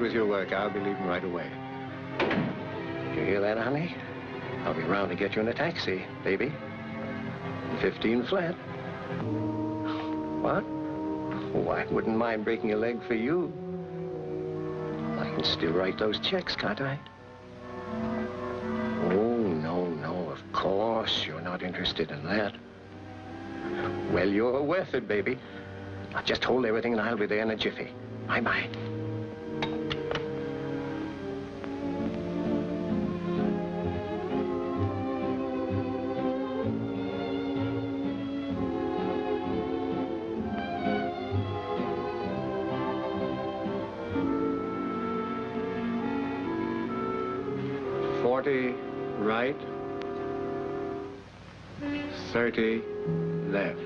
with your work. I'll be leaving right away. You hear that, honey? I'll be round to get you in a taxi, baby. 15 flat. What? Oh, I wouldn't mind breaking a leg for you. I can still write those checks, can't I? Oh, no, of course you're not interested in that. Well, you're worth it, baby. Now just hold everything and I'll be there in a jiffy. Bye-bye. Right, 30 left.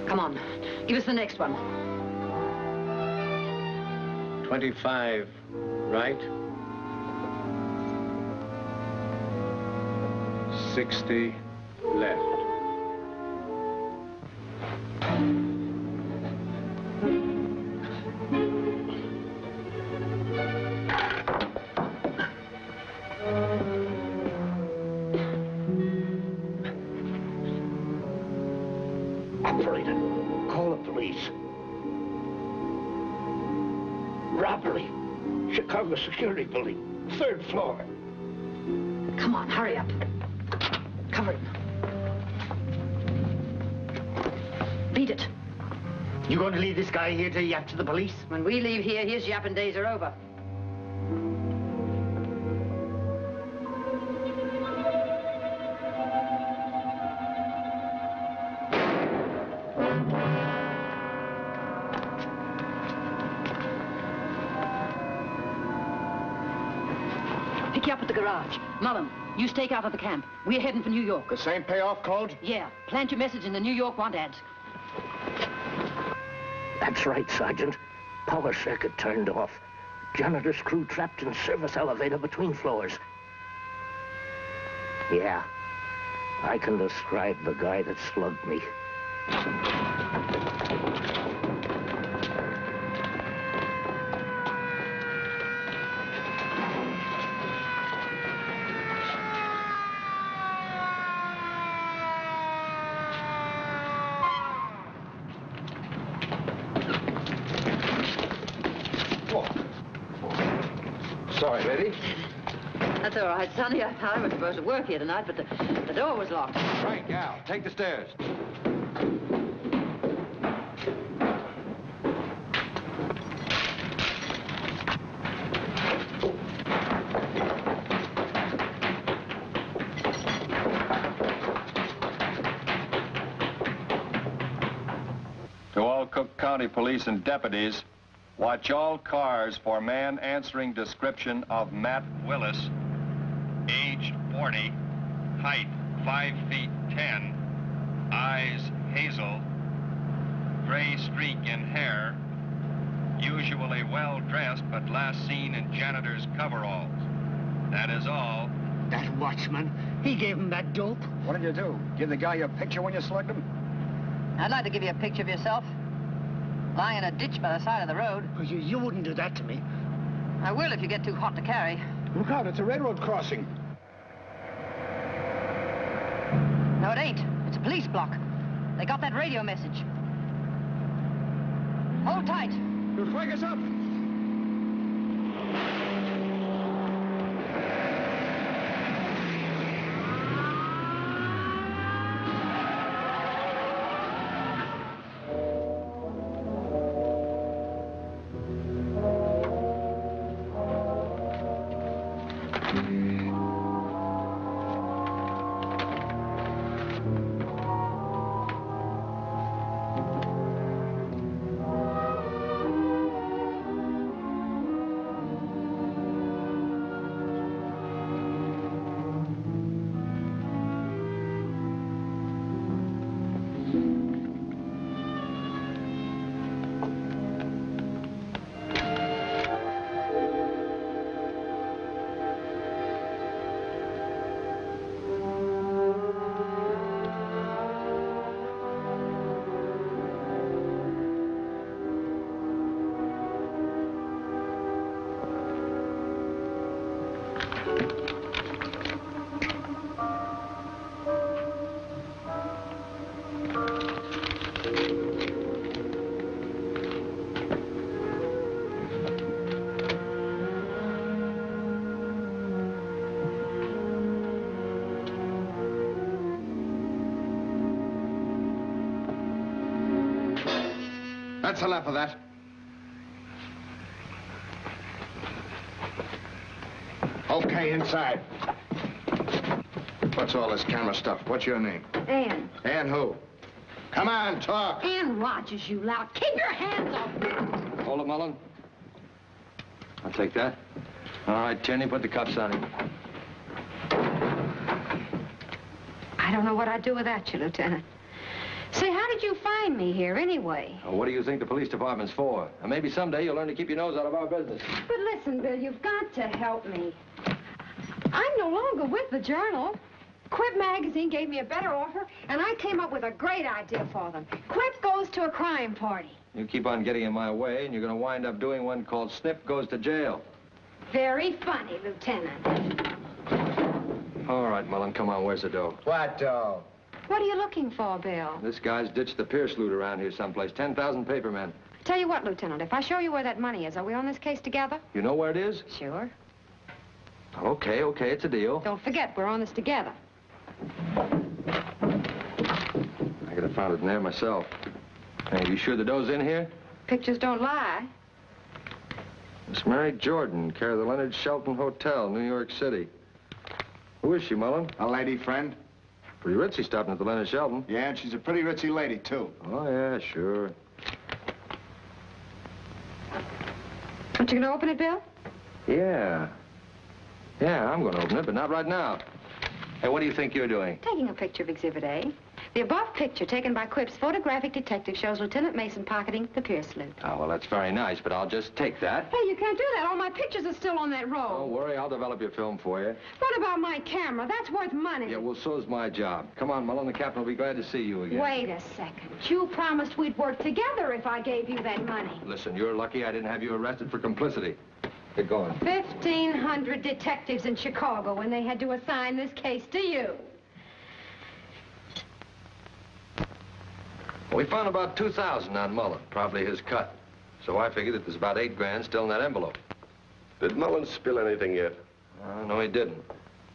Come on, give us the next one. 25 right, 60 left. Operator, call the police. Robbery. Chicago Security Building, 3rd floor. Come on, hurry up. Cover him. Beat it. You going to leave this guy here to yap to the police? When we leave here, his yapping days are over. Pick you up at the garage. Mullen, you stake out at the camp. We're heading for New York. The same payoff code? Yeah. Plant your message in the New York want ads. That's right, Sergeant. Power circuit turned off. Janitor's crew trapped in service elevator between floors. Yeah. I can describe the guy that slugged me. Sorry, baby. That's all right, Sonny. I was supposed to work here tonight, but the door was locked. Right, gal. Take the stairs. To all Cook County police and deputies, watch all cars for man answering description of Matt Willis, age 40, height 5 feet 10, eyes hazel, gray streak in hair, usually well dressed but last seen in janitor's coveralls. That is all. That watchman, he gave him that dope. What did you do? Give the guy your picture when you slugged him? I'd like to give you a picture of yourself. Lying in a ditch by the side of the road. Oh, you wouldn't do that to me. I will if you get too hot to carry. Look out, it's a railroad crossing. No, it ain't. It's a police block. They got that radio message. Hold tight. You'll wake us up. That's enough of that. Okay, inside. What's all this camera stuff? What's your name? Ann. Ann who? Come on, talk. Ann Rogers, you lout. Keep your hands off me. Hold it, Mullen. I'll take that. All right, Tierney, put the cuffs on him. I don't know what I'd do without you, Lieutenant. Say, how did you find me here, anyway? Well, what do you think the police department's for? And maybe someday you'll learn to keep your nose out of our business. But listen, Bill, you've got to help me. I'm no longer with the Journal. Quip magazine gave me a better offer, and I came up with a great idea for them. Quip goes to a crime party. You keep on getting in my way, and you're going to wind up doing one called Snip Goes to Jail. Very funny, Lieutenant. All right, Mullen, come on. Where's the dough? What dough? What are you looking for, Bill? This guy's ditched the Pierce loot around here someplace. 10,000 paper men. Tell you what, Lieutenant, if I show you where that money is, are we on this case together? You know where it is? Sure. Okay, it's a deal. Don't forget, we're on this together. I could have found it in there myself. Hey, you sure the dough's in here? Pictures don't lie. Miss Mary Jordan, care of the Leonard Shelton Hotel, New York City. Who is she, Mullen? A lady friend? Pretty ritzy stopping at the Leonard Shelton. Yeah, and she's a pretty ritzy lady, too. Oh, yeah, sure. Aren't you going to open it, Bill? Yeah. Yeah, I'm going to open it, but not right now. Hey, what do you think you're doing? Taking a picture of Exhibit A. The above picture, taken by Quip's photographic detective, shows Lieutenant Mason pocketing the Pierce loot. Oh, well, that's very nice, but I'll just take that. Hey, you can't do that. All my pictures are still on that roll. Don't worry, I'll develop your film for you. What about my camera? That's worth money. Yeah, well, so's my job. Come on, Mullen, the captain will be glad to see you again. Wait a second. You promised we'd work together if I gave you that money. Listen, you're lucky I didn't have you arrested for complicity. Get going. 1,500 detectives in Chicago when they had to assign this case to you. We found about 2,000 on Mullen, probably his cut. So I figured that there's about 8 grand still in that envelope. Did Mullen spill anything yet? No, he didn't.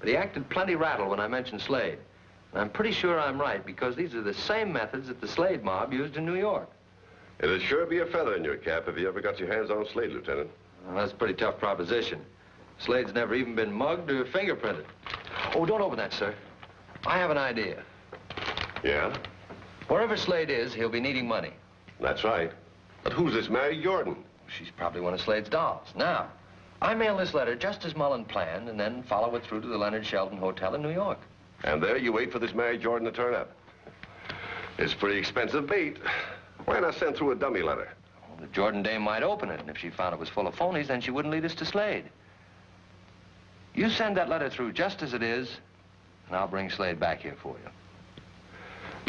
But he acted plenty rattled when I mentioned Slade. And I'm pretty sure I'm right, because these are the same methods that the Slade mob used in New York. It'd sure be a feather in your cap if you ever got your hands on Slade, Lieutenant. Well, that's a pretty tough proposition. Slade's never even been mugged or fingerprinted. Oh, don't open that, sir. I have an idea. Yeah? Wherever Slade is, he'll be needing money. That's right. But who's this Mary Jordan? She's probably one of Slade's dolls. Now, I mail this letter just as Mullen planned, and then follow it through to the Leonard Shelton Hotel in New York. And there you wait for this Mary Jordan to turn up. It's pretty expensive bait. Why not send through a dummy letter? Well, the Jordan dame might open it, and if she found it was full of phonies, then she wouldn't lead us to Slade. You send that letter through just as it is, and I'll bring Slade back here for you.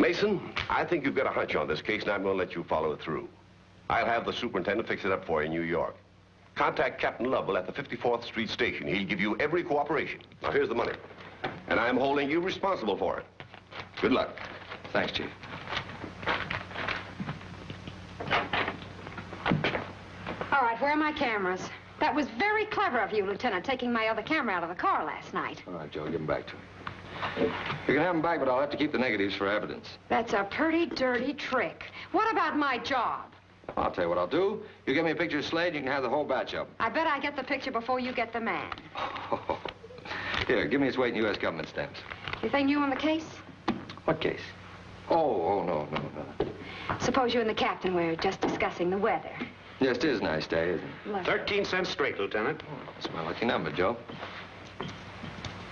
Mason, I think you've got a hunch on this case, and I'm going to let you follow it through. I'll have the superintendent fix it up for you in New York. Contact Captain Lovell at the 54th Street Station. He'll give you every cooperation. Now, here's the money. And I'm holding you responsible for it. Good luck. Thanks, Chief. All right, where are my cameras? That was very clever of you, Lieutenant, taking my other camera out of the car last night. All right, Joe, give them back to me. You can have them back, but I'll have to keep the negatives for evidence. That's a pretty dirty trick. What about my job? I'll tell you what I'll do. You give me a picture of Slade, you can have the whole batch of them. I bet I get the picture before you get the man. Here, give me his weight in U.S. government stamps. Anything new on the case? What case? Oh, no. Suppose you and the captain were just discussing the weather. Yes, it is a nice day, isn't it? Look. 13 cents straight, Lieutenant. That's my lucky number, Joe.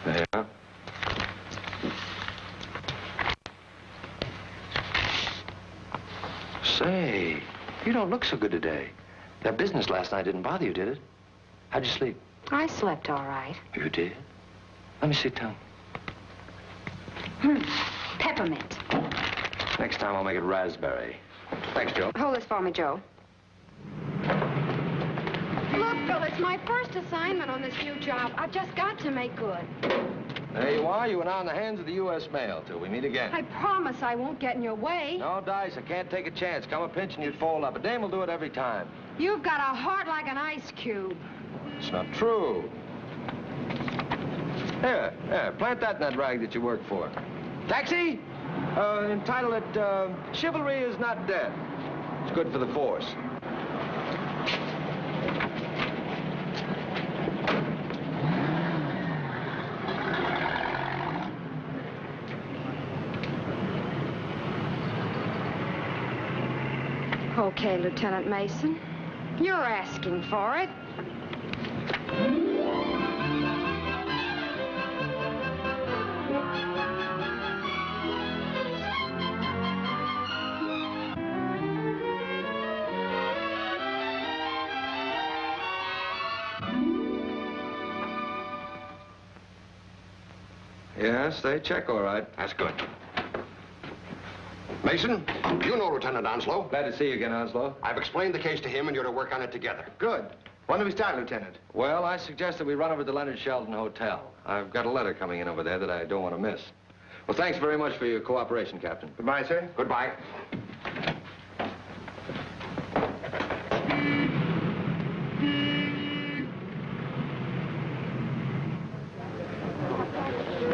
There you are. Say, you don't look so good today. That business last night didn't bother you, did it? How'd you sleep? I slept all right. You did? Let me see, Tom. Peppermint. Next time I'll make it raspberry. Thanks, Joe. Hold this for me, Joe. Look, Bill, it's my first assignment on this new job. I've just got to make good. There you are. You are now in the hands of the U.S. mail till we meet again. I promise I won't get in your way. No dice. I can't take a chance. Come a pinch and you'd fold up. A dame will do it every time. You've got a heart like an ice cube. It's not true. Here, plant that in that rag that you work for. Taxi? Entitle it, Chivalry is Not Dead. It's good for the force. Okay, Lieutenant Mason. You're asking for it. Yes, they check all right. That's good. Mason, you know Lieutenant Onslow. Glad to see you again, Onslow. I've explained the case to him, and you're to work on it together. Good. When do we start, Lieutenant? Well, I suggest that we run over to the Leonard Sheldon Hotel. I've got a letter coming in over there that I don't want to miss. Well, thanks very much for your cooperation, Captain. Goodbye, sir. Goodbye.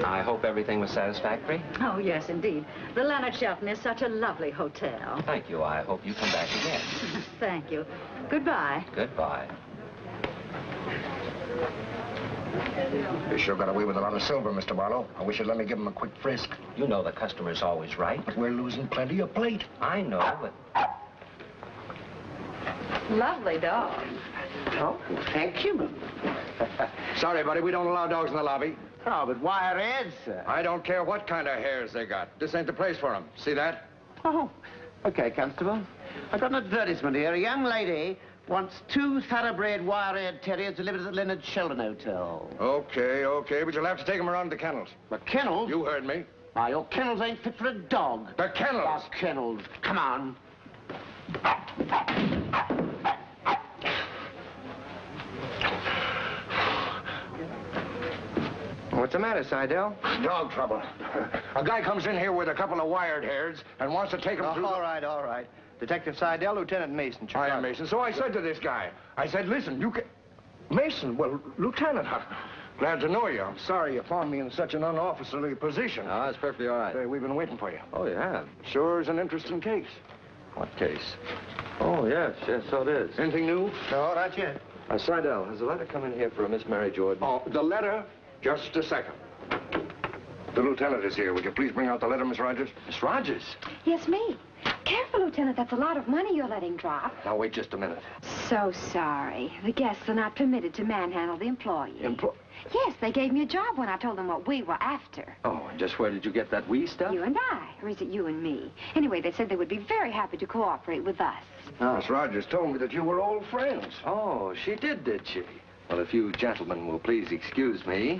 I hope everything was satisfactory. Oh, yes, indeed. The Leonard Shelton is such a lovely hotel. Thank you. I hope you come back again. Thank you. Goodbye. Goodbye. You sure got away with a lot of silver, Mr. Barlow. I wish you'd let me give him a quick frisk. You know the customer's always right. But we're losing plenty of plate. I know, but... Lovely dog. Oh, thank you. Sorry, buddy, we don't allow dogs in the lobby. Oh, but wire heads, sir. I don't care what kind of hairs they got. This ain't the place for them. See that? Oh, okay, Constable. I've got an advertisement here. A young lady wants 2 thoroughbred wire-haired terriers delivered to the Leonard Sheldon Hotel. Okay, but you'll have to take them around to the kennels. The kennels? You heard me. Why, your kennels ain't fit for a dog. The kennels! The kennels. Come on. What's the matter, Seidel? Dog trouble. A guy comes in here with a couple of wired hairs and wants to take him through All right. Detective Seidel, Lieutenant Mason. I am Mason. So I said to this guy, I said, listen, you can... Mason, well, Lieutenant, I'm glad to know you. I'm sorry you found me in such an unofficerly position. Oh, that's perfectly all right. We've been waiting for you. Oh, you have? Sure is an interesting case. What case? Oh, yes, so it is. Anything new? No, not yet. Seidel, has a letter come in here for a Miss Mary Jordan? Oh, the letter? Just a second. The lieutenant is here. Would you please bring out the letter, Miss Rogers? Miss Rogers? Yes, me. Careful, Lieutenant. That's a lot of money you're letting drop. Now, wait just a minute. So sorry. The guests are not permitted to manhandle the employee. Yes, they gave me a job when I told them what we were after. Oh, and just where did you get that we stuff? You and I. Or is it you and me? Anyway, they said they would be very happy to cooperate with us. Miss Rogers told me that you were old friends. Oh, she did she? Well, if you gentlemen will please excuse me.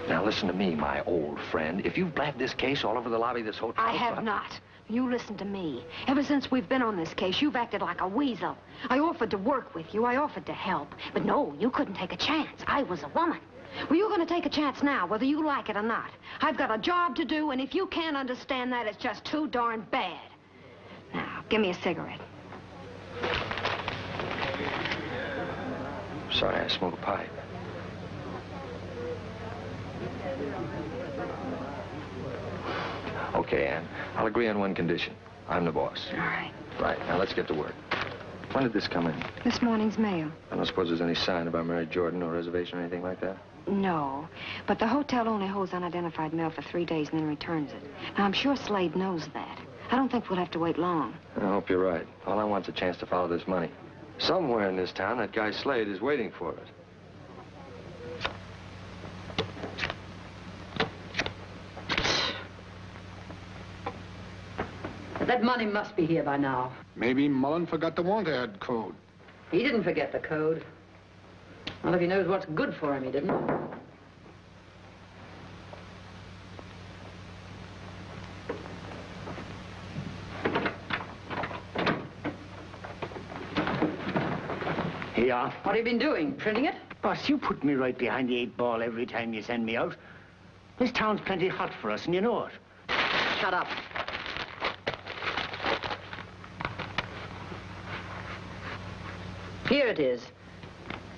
Now, listen to me, my old friend. If you've blabbed this case all over the lobby of this hotel... I have not. You listen to me. Ever since we've been on this case, you've acted like a weasel. I offered to work with you. I offered to help. But no, you couldn't take a chance. I was a woman. Well, you're going to take a chance now, whether you like it or not. I've got a job to do, and if you can't understand that, it's just too darn bad. Now, give me a cigarette. Sorry, I smoke a pipe. Okay, Ann. I'll agree on one condition. I'm the boss. All right. Right, now let's get to work. When did this come in? This morning's mail. I don't suppose there's any sign about Mary Jordan or reservation or anything like that? No, but the hotel only holds unidentified mail for 3 days and then returns it. Now, I'm sure Slade knows that. I don't think we'll have to wait long. I hope you're right. All I want's a chance to follow this money. Somewhere in this town, that guy Slade is waiting for it. That money must be here by now. Maybe Mullen forgot the want-ad code. He didn't forget the code. Well, if he knows what's good for him, he didn't. Here you are. What have you been doing? Printing it? Boss, you put me right behind the 8 ball every time you send me out. This town's plenty hot for us, and you know it. Shut up. Here it is.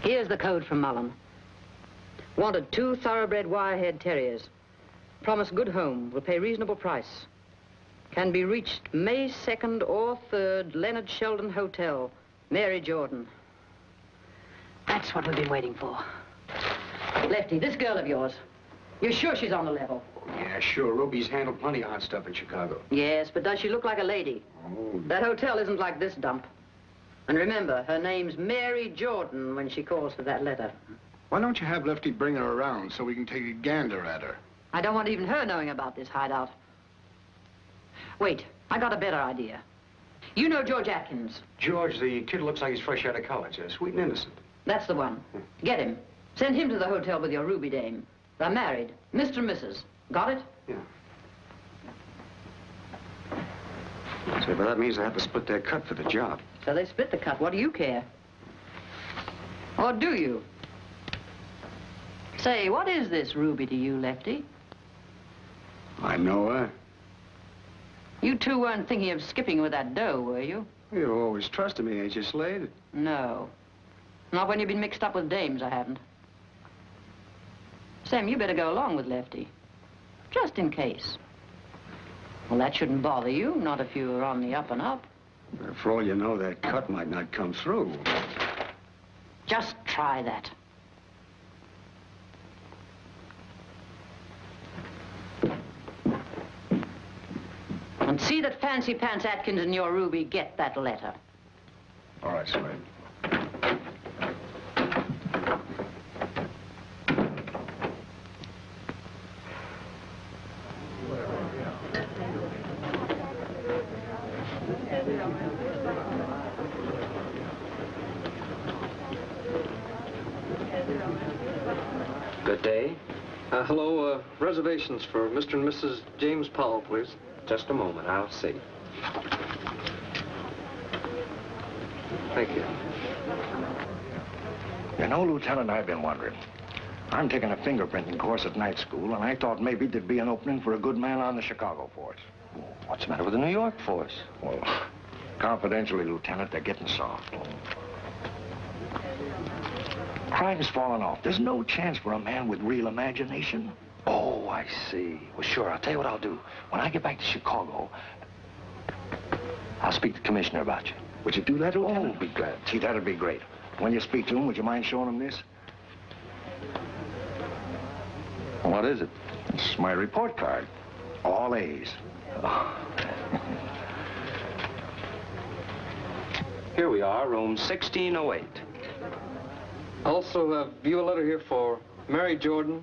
Here's the code from Mullen. Wanted 2 thoroughbred wire-haired terriers. Promise good home. Will pay reasonable price. Can be reached May 2nd or 3rd, Leonard Sheldon Hotel. Mary Jordan. That's what we've been waiting for. Lefty, this girl of yours, you're sure she's on the level? Yeah, sure. Ruby's handled plenty of hot stuff in Chicago. Yes, but does she look like a lady? Oh. That hotel isn't like this dump. And remember, her name's Mary Jordan when she calls for that letter. Why don't you have Lefty bring her around so we can take a gander at her? I don't want even her knowing about this hideout. Wait, I got a better idea. You know George Atkins. George, the kid looks like he's fresh out of college. Sweet and innocent. That's the one. Get him. Send him to the hotel with your Ruby dame. They're married. Mr. and Mrs. Got it? Yeah. So, but that means they have to split their cut for the job. So they split the cut. What do you care? Or do you? Say, what is this Ruby to you, Lefty? I know her. You two weren't thinking of skipping with that dough, were you? You always trusted me, ain't you, Slade? No. Not when you've been mixed up with dames, I haven't. Sam, you better go along with Lefty. Just in case. Well, that shouldn't bother you, not if you were on the up and up. For all you know, that cut might not come through. Just try that. And see that Fancy Pants Atkins and your Ruby get that letter. All right, Slade. Good day. Hello, reservations for Mr. and Mrs. James Powell, please. Just a moment, I'll see. Thank you. You know, Lieutenant, I've been wondering. I'm taking a fingerprinting course at night school, and I thought maybe there'd be an opening for a good man on the Chicago force. What's the matter with the New York force? Well, confidentially, Lieutenant, they're getting soft. Crime's fallen off. There's no chance for a man with real imagination. Oh, I see. Well, sure, I'll tell you what I'll do. When I get back to Chicago, I'll speak to the commissioner about you. Would you do that, Lieutenant? Oh, be glad. See, that'd be great. When you speak to him, would you mind showing him this? What is it? It's my report card. All A's. Here we are, room 1608. Also, have you a letter here for Mary Jordan?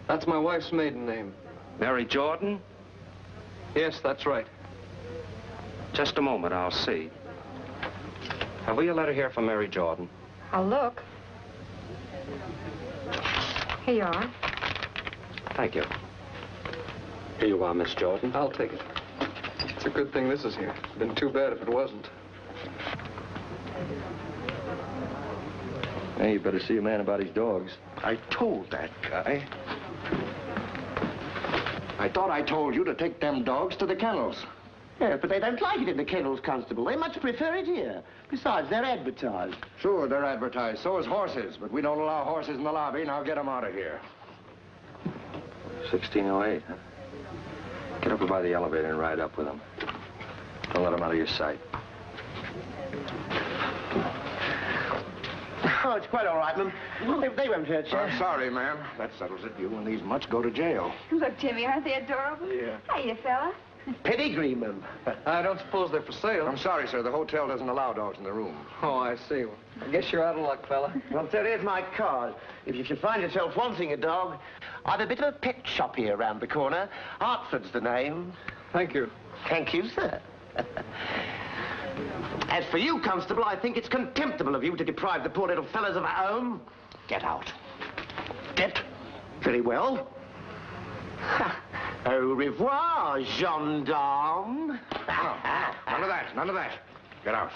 That's my wife's maiden name. Mary Jordan? Yes, that's right. Just a moment, I'll see. Have we a letter here for Mary Jordan? I'll look. Here you are. Thank you. Here you are, Miss Jordan. I'll take it. It's a good thing this is here. It'd been too bad if it wasn't. Hey, you better see a man about his dogs. I told that guy. I thought I told you to take them dogs to the kennels. Yeah, but they don't like it in the kennels, Constable. They much prefer it here. Besides, they're advertised. Sure, they're advertised. So is horses, but we don't allow horses in the lobby. Now get them out of here. 1608, huh? Get over by the elevator and ride up with him. Don't let him out of your sight. Oh, it's quite all right, ma'am. They won't hurt you. I'm sorry, ma'am. That settles it. You and these mutts go to jail. Look, Jimmy, aren't they adorable? Yeah. Hiya, fella. Pedigree, ma'am. I don't suppose they're for sale. I'm sorry, sir. The hotel doesn't allow dogs in the room. Oh, I see. Well, I guess you're out of luck, fella. Well, sir, here's my card. If you should find yourself wanting a dog, I've a bit of a pet shop here around the corner. Hartford's the name. Thank you. Thank you, sir. As for you, Constable, I think it's contemptible of you to deprive the poor little fellas of a home. Get out. Get. Very well. Au revoir, gendarme. None of that. None of that. Get out.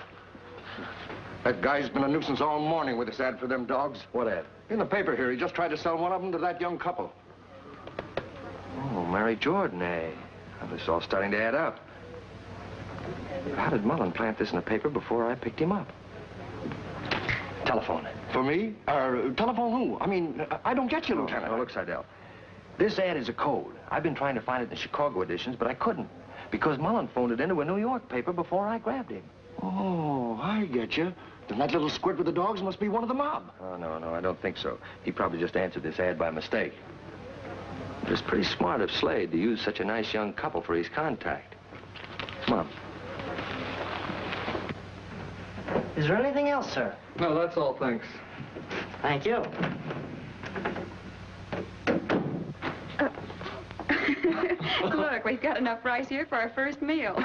That guy's been a nuisance all morning with this ad for them dogs. What ad? In the paper here. He just tried to sell one of them to that young couple. Oh, Mary Jordan, eh? Well, this is all starting to add up. How did Mullen plant this in the paper before I picked him up? Telephone. For me? Telephone who? I mean, I don't get you, Lieutenant. Oh, look, Seidel. This ad is a code. I've been trying to find it in the Chicago editions, but I couldn't. Because Mullen phoned it into a New York paper before I grabbed him. Oh, I get you. Then that little squirt with the dogs must be one of the mob. Oh, no, I don't think so. He probably just answered this ad by mistake. But it's pretty smart of Slade to use such a nice young couple for his contact. Come on. Is there anything else, sir? No, that's all, thanks. Thank you. Look, we've got enough rice here for our first meal.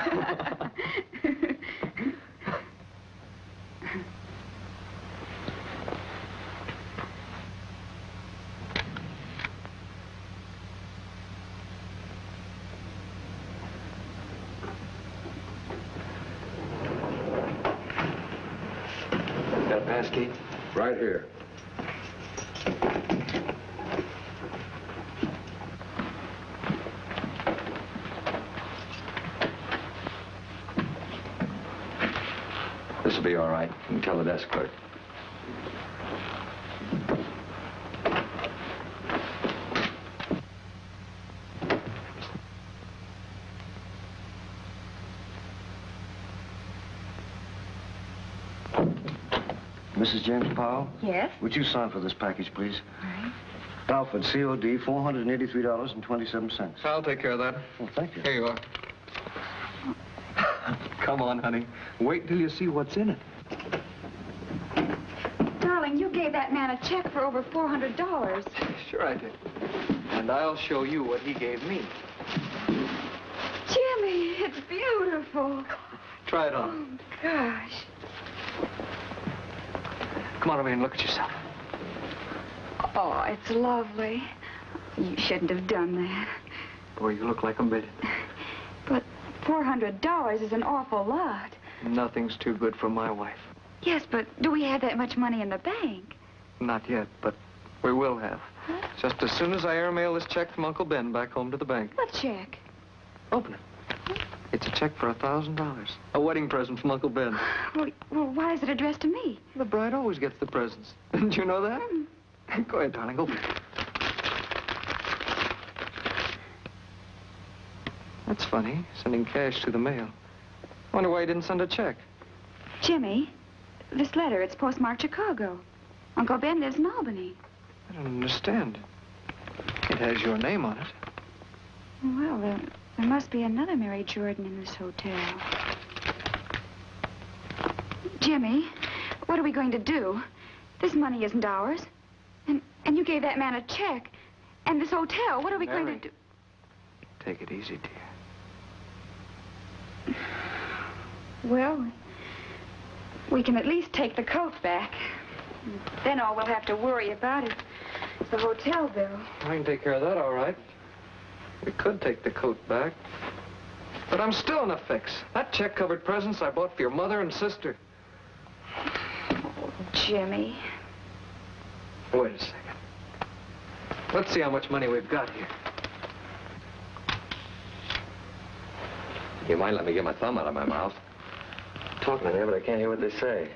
Got a pass key? Right here. This'll be all right. You can tell the desk clerk. Mrs. James Powell? Yes? Would you sign for this package, please? All right. Alfred, COD, $483.27. I'll take care of that. Oh, thank you. Here you are. Come on, honey. Wait till you see what's in it. Darling, you gave that man a check for over $400. Sure I did. And I'll show you what he gave me. Jimmy, it's beautiful. Try it on. Oh, gosh. Come on over here and look at yourself. Oh, it's lovely. You shouldn't have done that. Boy, you look like a million. But $400 is an awful lot. Nothing's too good for my wife. Yes, but do we have that much money in the bank? Not yet, but we will have. Huh? Just as soon as I airmail this check from Uncle Ben back home to the bank. What check? Open it. It's a check for $1,000. A wedding present from Uncle Ben. Well, why is it addressed to me? The bride always gets the presents. Didn't you know that? Go ahead, darling. Open it. That's funny, sending cash through the mail. Wonder why you didn't send a check. Jimmy, this letter, it's postmarked Chicago. Uncle Ben lives in Albany. I don't understand. It has your name on it. Well, there must be another Mary Jordan in this hotel. Jimmy, what are we going to do? This money isn't ours. And you gave that man a check. And this hotel, what are we going to do? Take it easy, dear. Well, we can at least take the coat back. Then all we'll have to worry about is the hotel bill. I can take care of that, all right. We could take the coat back. But I'm still in a fix. That check covered presents I bought for your mother and sister. Oh, Jimmy. Wait a second. Let's see how much money we've got here. You might let me get my thumb out of my mouth. I'm talking in there, but I can't hear what they say.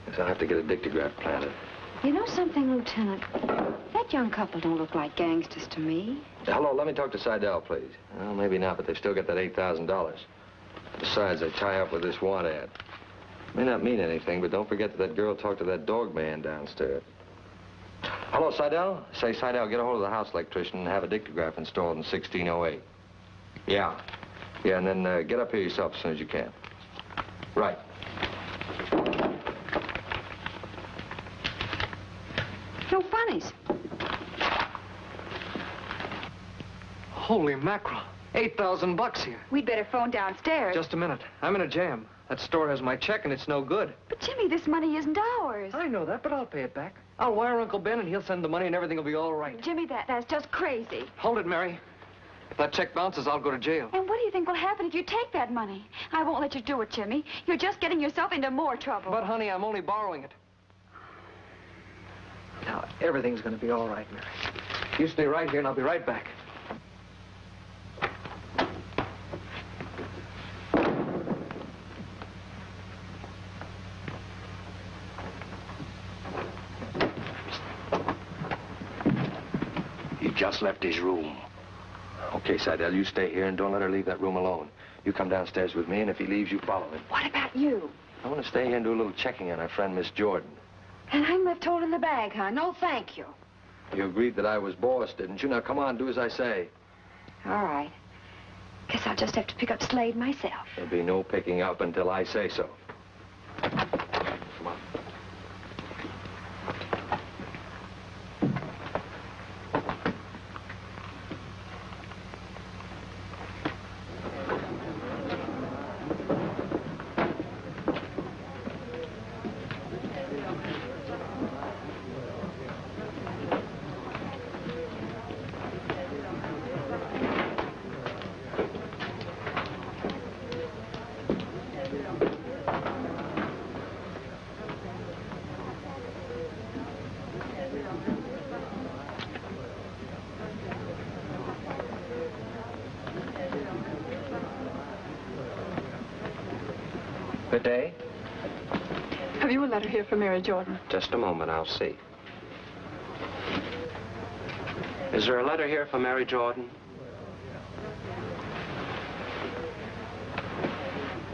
Guess I'll have to get a dictograph planted. You know something, Lieutenant? That young couple don't look like gangsters to me. Hello, let me talk to Seidel, please. Well, maybe not, but they've still got that $8,000. Besides, they tie up with this want ad. May not mean anything, but don't forget that girl talked to that dog man downstairs. Hello, Seidel? Say, Seidel, get a hold of the house electrician and have a dictograph installed in 1608. Yeah. Yeah, and then get up here yourself as soon as you can. Right. No funnies. Holy mackerel. $8,000 here. We'd better phone downstairs. Just a minute. I'm in a jam. That store has my check, and it's no good. But, Jimmy, this money isn't ours. I know that, but I'll pay it back. I'll wire Uncle Ben, and he'll send the money, and everything will be all right. Jimmy, that's just crazy. Hold it, Mary. If that check bounces, I'll go to jail. And what do you think will happen if you take that money? I won't let you do it, Jimmy. You're just getting yourself into more trouble. But, honey, I'm only borrowing it. Now, everything's going to be all right, Mary. You stay right here, and I'll be right back. He just left his room. Okay, Seidel, you stay here and don't let her leave that room alone. You come downstairs with me, and if he leaves, you follow him. What about you? I want to stay here and do a little checking on our friend, Miss Jordan. And I'm left holding the bag, huh? No, thank you. You agreed that I was boss, didn't you? Now, come on, do as I say. All right. Guess I'll just have to pick up Slade myself. There'll be no picking up until I say so. Come on. Good day. Have you a letter here for Mary Jordan? Just a moment, I'll see. Is there a letter here for Mary Jordan?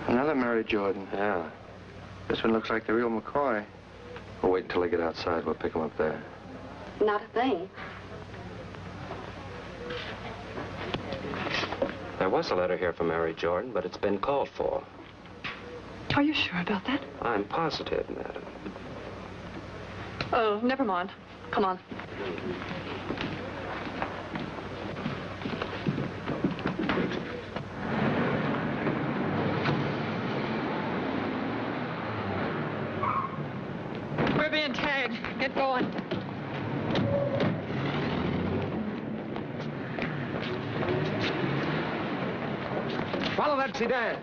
Another Mary Jordan. Yeah. This one looks like the real McCoy. We'll wait until they get outside. We'll pick them up there. Not a thing. There was a letter here for Mary Jordan, but it's been called for. Are you sure about that? I'm positive, madam. Oh, never mind. Come on. We're being tagged. Get going. Follow that sedan.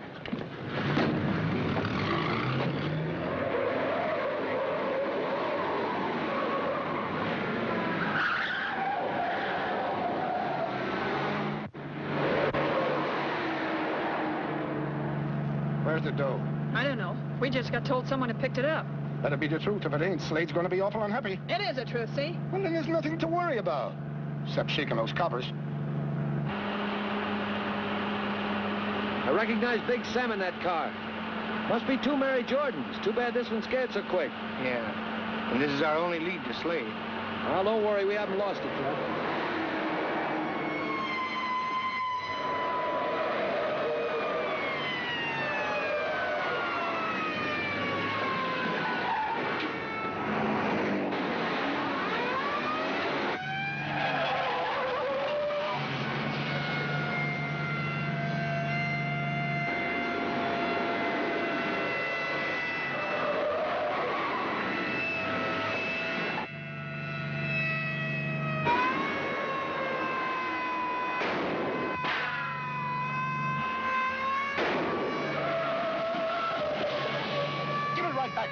Where's the dough? I don't know. We just got told someone had picked it up. That'll be the truth. If it ain't, Slade's gonna be awful unhappy. It is the truth, see? Well, then there's nothing to worry about. Except shaking those coppers. I recognize Big Sam in that car. Must be two Mary Jordans. Too bad this one scared so quick. Yeah. And this is our only lead to Slade. Well, don't worry. We haven't lost it yet.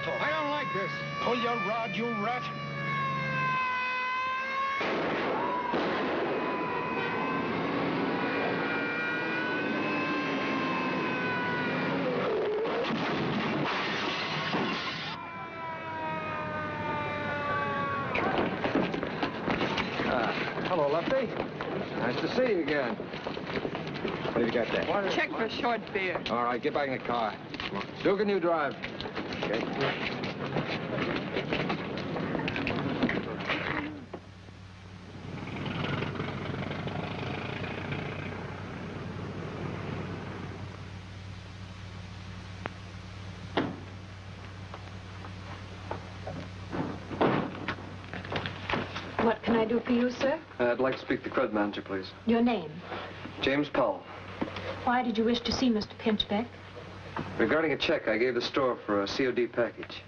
I don't like this. Pull your rod, you rat. Hello, Lefty. Nice to see you again. What have you got there? Check for short beer. All right, get back in the car. Duke, and you drive. Okay. What can I do for you, sir? I'd like to speak to the credit manager, please. Your name? James Powell. Why did you wish to see Mr. Pinchbeck? Regarding a check I gave the store for a COD package.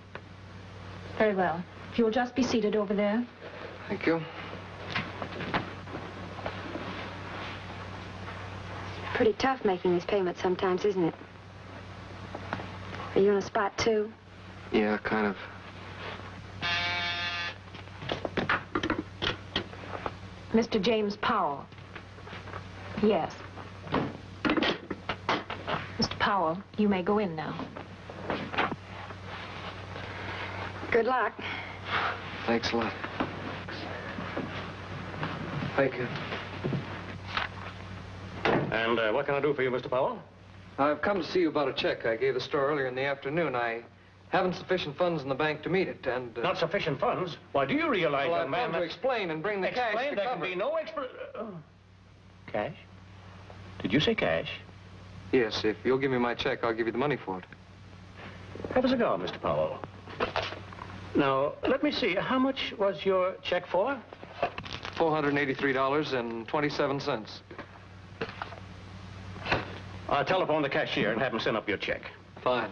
Very well. If you'll just be seated over there. Thank you. Pretty tough making these payments sometimes, isn't it? Are you on a spot, too? Yeah, kind of. Mr. James Powell. Yes. Mr. Powell, you may go in now. Good luck. Thanks a lot. Thank you. And what can I do for you, Mr. Powell? I've come to see you about a check I gave the store earlier in the afternoon. I haven't sufficient funds in the bank to meet it, and... Not sufficient funds? Why, do you realize, well, young man, I've come to explain and bring the cash to there cover. can be no Cash? Did you say cash? Yes, if you'll give me my check, I'll give you the money for it. Have a cigar, Mr. Powell. Now, let me see. How much was your check for? $483.27. I'll telephone the cashier and have him send up your check. Fine.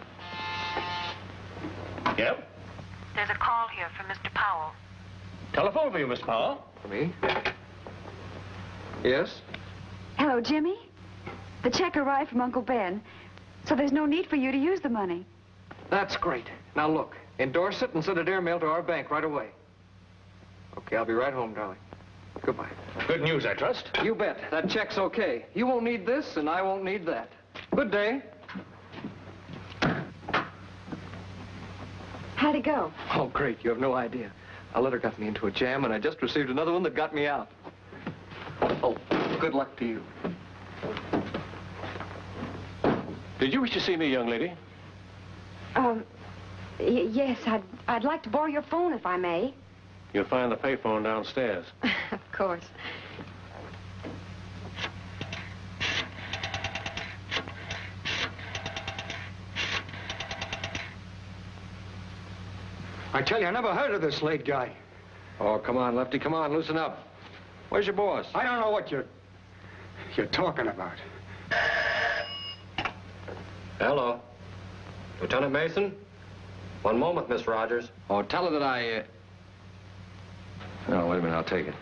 Yep? There's a call here from Mr. Powell. Telephone for you, Mr. Powell. For me? Yes? Hello, Jimmy. The check arrived from Uncle Ben, so there's no need for you to use the money. That's great. Now, look. Endorse it and send it airmail to our bank right away. Okay, I'll be right home, darling. Goodbye. Good news, I trust. You bet. That check's okay. You won't need this, and I won't need that. Good day. How'd it go? Oh, great. You have no idea. A letter got me into a jam, and I just received another one that got me out. Oh, good luck to you. Did you wish to see me, young lady? Yes, I'd like to borrow your phone if I may. You'll find the payphone downstairs. Of course. I tell you, I never heard of this Slade guy. Oh, come on, Lefty, come on, loosen up. Where's your boss? I don't know what you're talking about. Hello. Lieutenant Mason? One moment, Miss Rogers. Oh, tell her that I, Oh, wait a minute, I'll take it.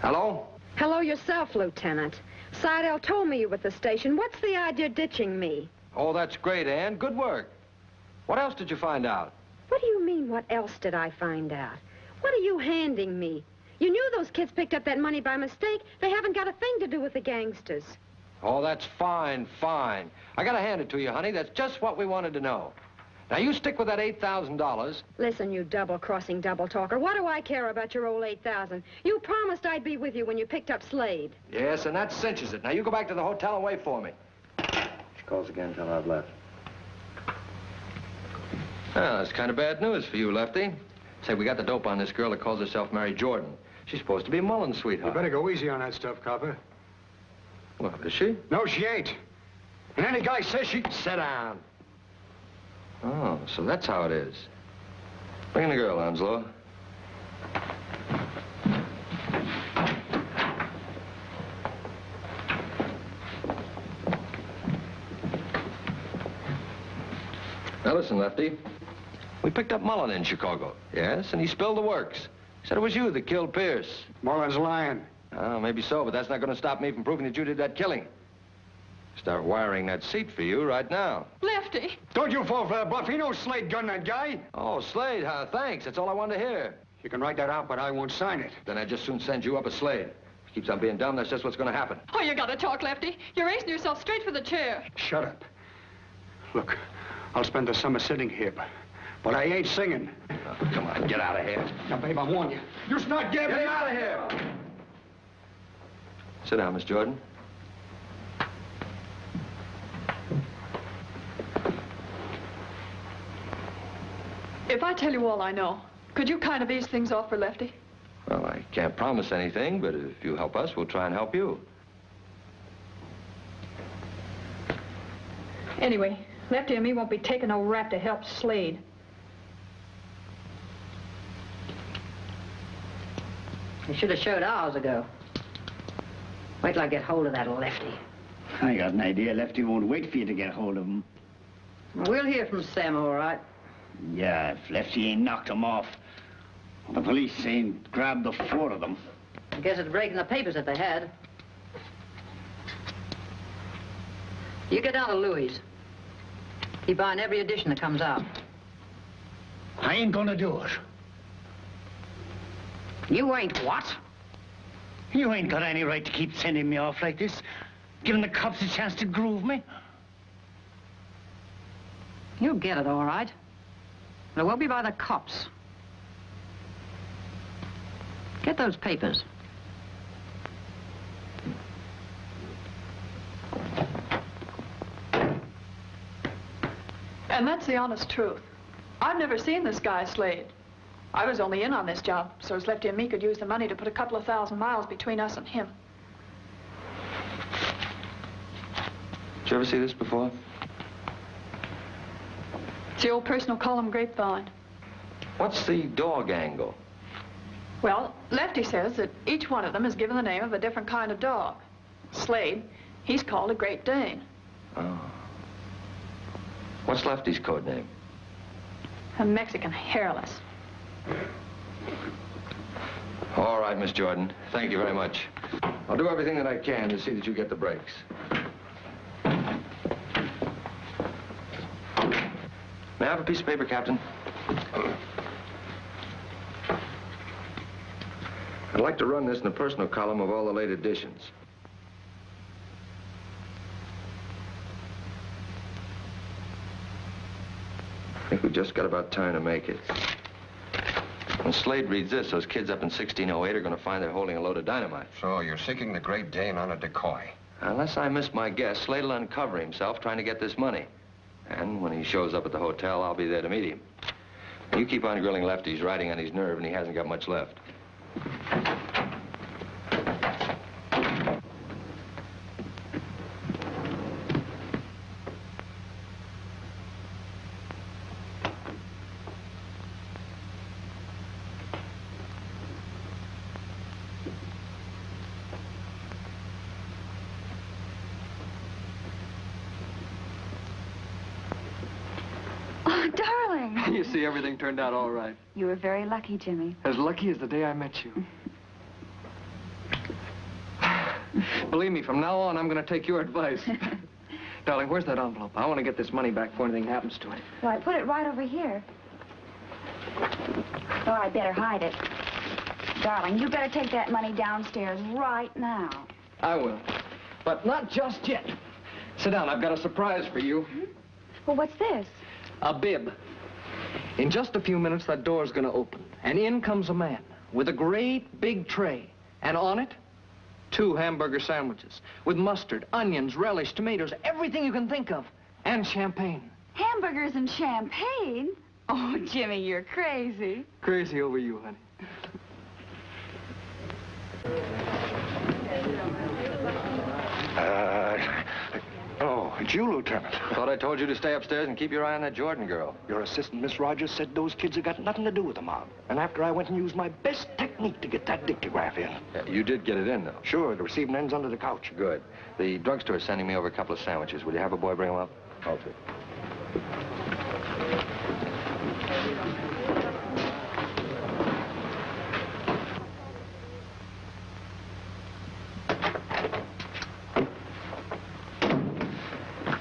Hello? Hello yourself, Lieutenant. Slade told me you were at the station. What's the idea ditching me? Oh, that's great, Ann. Good work. What else did you find out? What do you mean, what else did I find out? What are you handing me? You knew those kids picked up that money by mistake. They haven't got a thing to do with the gangsters. Oh, that's fine, fine. I gotta hand it to you, honey. That's just what we wanted to know. Now, you stick with that $8,000. Listen, you double-crossing double-talker. What do I care about your old $8,000? You promised I'd be with you when you picked up Slade. Yes, and that cinches it. Now, you go back to the hotel and wait for me. She calls again till I've left. Well, that's kind of bad news for you, Lefty. Say, we got the dope on this girl that calls herself Mary Jordan. She's supposed to be Mullen's sweetheart. You better go easy on that stuff, copper. Well, is she? No, she ain't. And any guy says she can sit down. Oh, so that's how it is. Bring in the girl, Onslow. Now, listen, Lefty. We picked up Mullen in Chicago. Yes, and he spilled the works. He said it was you that killed Pierce. Mullen's lying. Oh, maybe so, but that's not going to stop me from proving that you did that killing. Start wiring that seat for you right now. Lefty. Don't you fall for that bluff. He knows Slade gunned that guy. Oh, Slade, huh? Thanks. That's all I wanted to hear. You can write that out, but I won't sign it. Then I'd just soon send you up a Slade. If he keeps on being dumb, that's just what's going to happen. Oh, you gotta talk, Lefty. You're racing yourself straight for the chair. Shut up. Look, I'll spend the summer sitting here, but I ain't singing. Oh, come on, get out of here. Now, babe, I warn you. You snot Gabby. Get out of here. Sit down, Miss Jordan. If I tell you all I know, could you kind of ease things off for Lefty? Well, I can't promise anything, but if you help us, we'll try and help you. Anyway, Lefty and me won't be taking no rap to help Slade. You should have showed hours ago. Wait till I get hold of that Lefty. I got an idea Lefty won't wait for you to get hold of him. We'll hear from Sam, all right. Yeah, if Lefty ain't knocked him off. The police ain't grabbed the four of them. I guess it's breaking the papers if they had. You get down to Louis'. Keep buying every edition that comes out. I ain't gonna do it. You ain't what? You ain't got any right to keep sending me off like this, giving the cops a chance to groove me. You'll get it, all right. But it won't be by the cops. Get those papers. And that's the honest truth. I've never seen this guy, Slade. I was only in on this job, so as Lefty and me could use the money to put a couple of 1,000 miles between us and him. Did you ever see this before? It's the old personal column grapevine. What's the dog angle? Well, Lefty says that each one of them is given the name of a different kind of dog. Slade, he's called a Great Dane. Oh. What's Lefty's code name? A Mexican hairless. All right, Miss Jordan. Thank you very much. I'll do everything that I can to see that you get the breaks. May I have a piece of paper, Captain? I'd like to run this in the personal column of all the late editions. I think we've just got about time to make it. When Slade reads this, those kids up in 1608 are going to find they're holding a load of dynamite. So you're sinking the Great Dane on a decoy? Unless I miss my guess, Slade will uncover himself trying to get this money. And when he shows up at the hotel, I'll be there to meet him. You keep on grilling Lefty. He's riding on his nerve, and he hasn't got much left. You see, everything turned out all right. You were very lucky, Jimmy. As lucky as the day I met you. Believe me, from now on, I'm going to take your advice. Darling, where's that envelope? I want to get this money back before anything happens to it. Well, I put it right over here. Oh, I better hide it. Darling, you better take that money downstairs right now. I will. But not just yet. Sit down. I've got a surprise for you. Well, what's this? A bib. In just a few minutes, that door's going to open. And in comes a man with a great big tray. And on it, 2 hamburger sandwiches with mustard, onions, relish, tomatoes, everything you can think of. And champagne. Hamburgers and champagne? Oh, Jimmy, you're crazy. Crazy over you, honey. Oh, it's you, Lieutenant. Thought I told you to stay upstairs and keep your eye on that Jordan girl. Your assistant, Miss Rogers, said those kids have got nothing to do with the mob. And after I went and used my best technique to get that dictograph in. Yeah, you did get it in, though. Sure, the receiving end's under the couch. Good. The drugstore's sending me over a couple of sandwiches. Will you have a boy bring them up? Okay.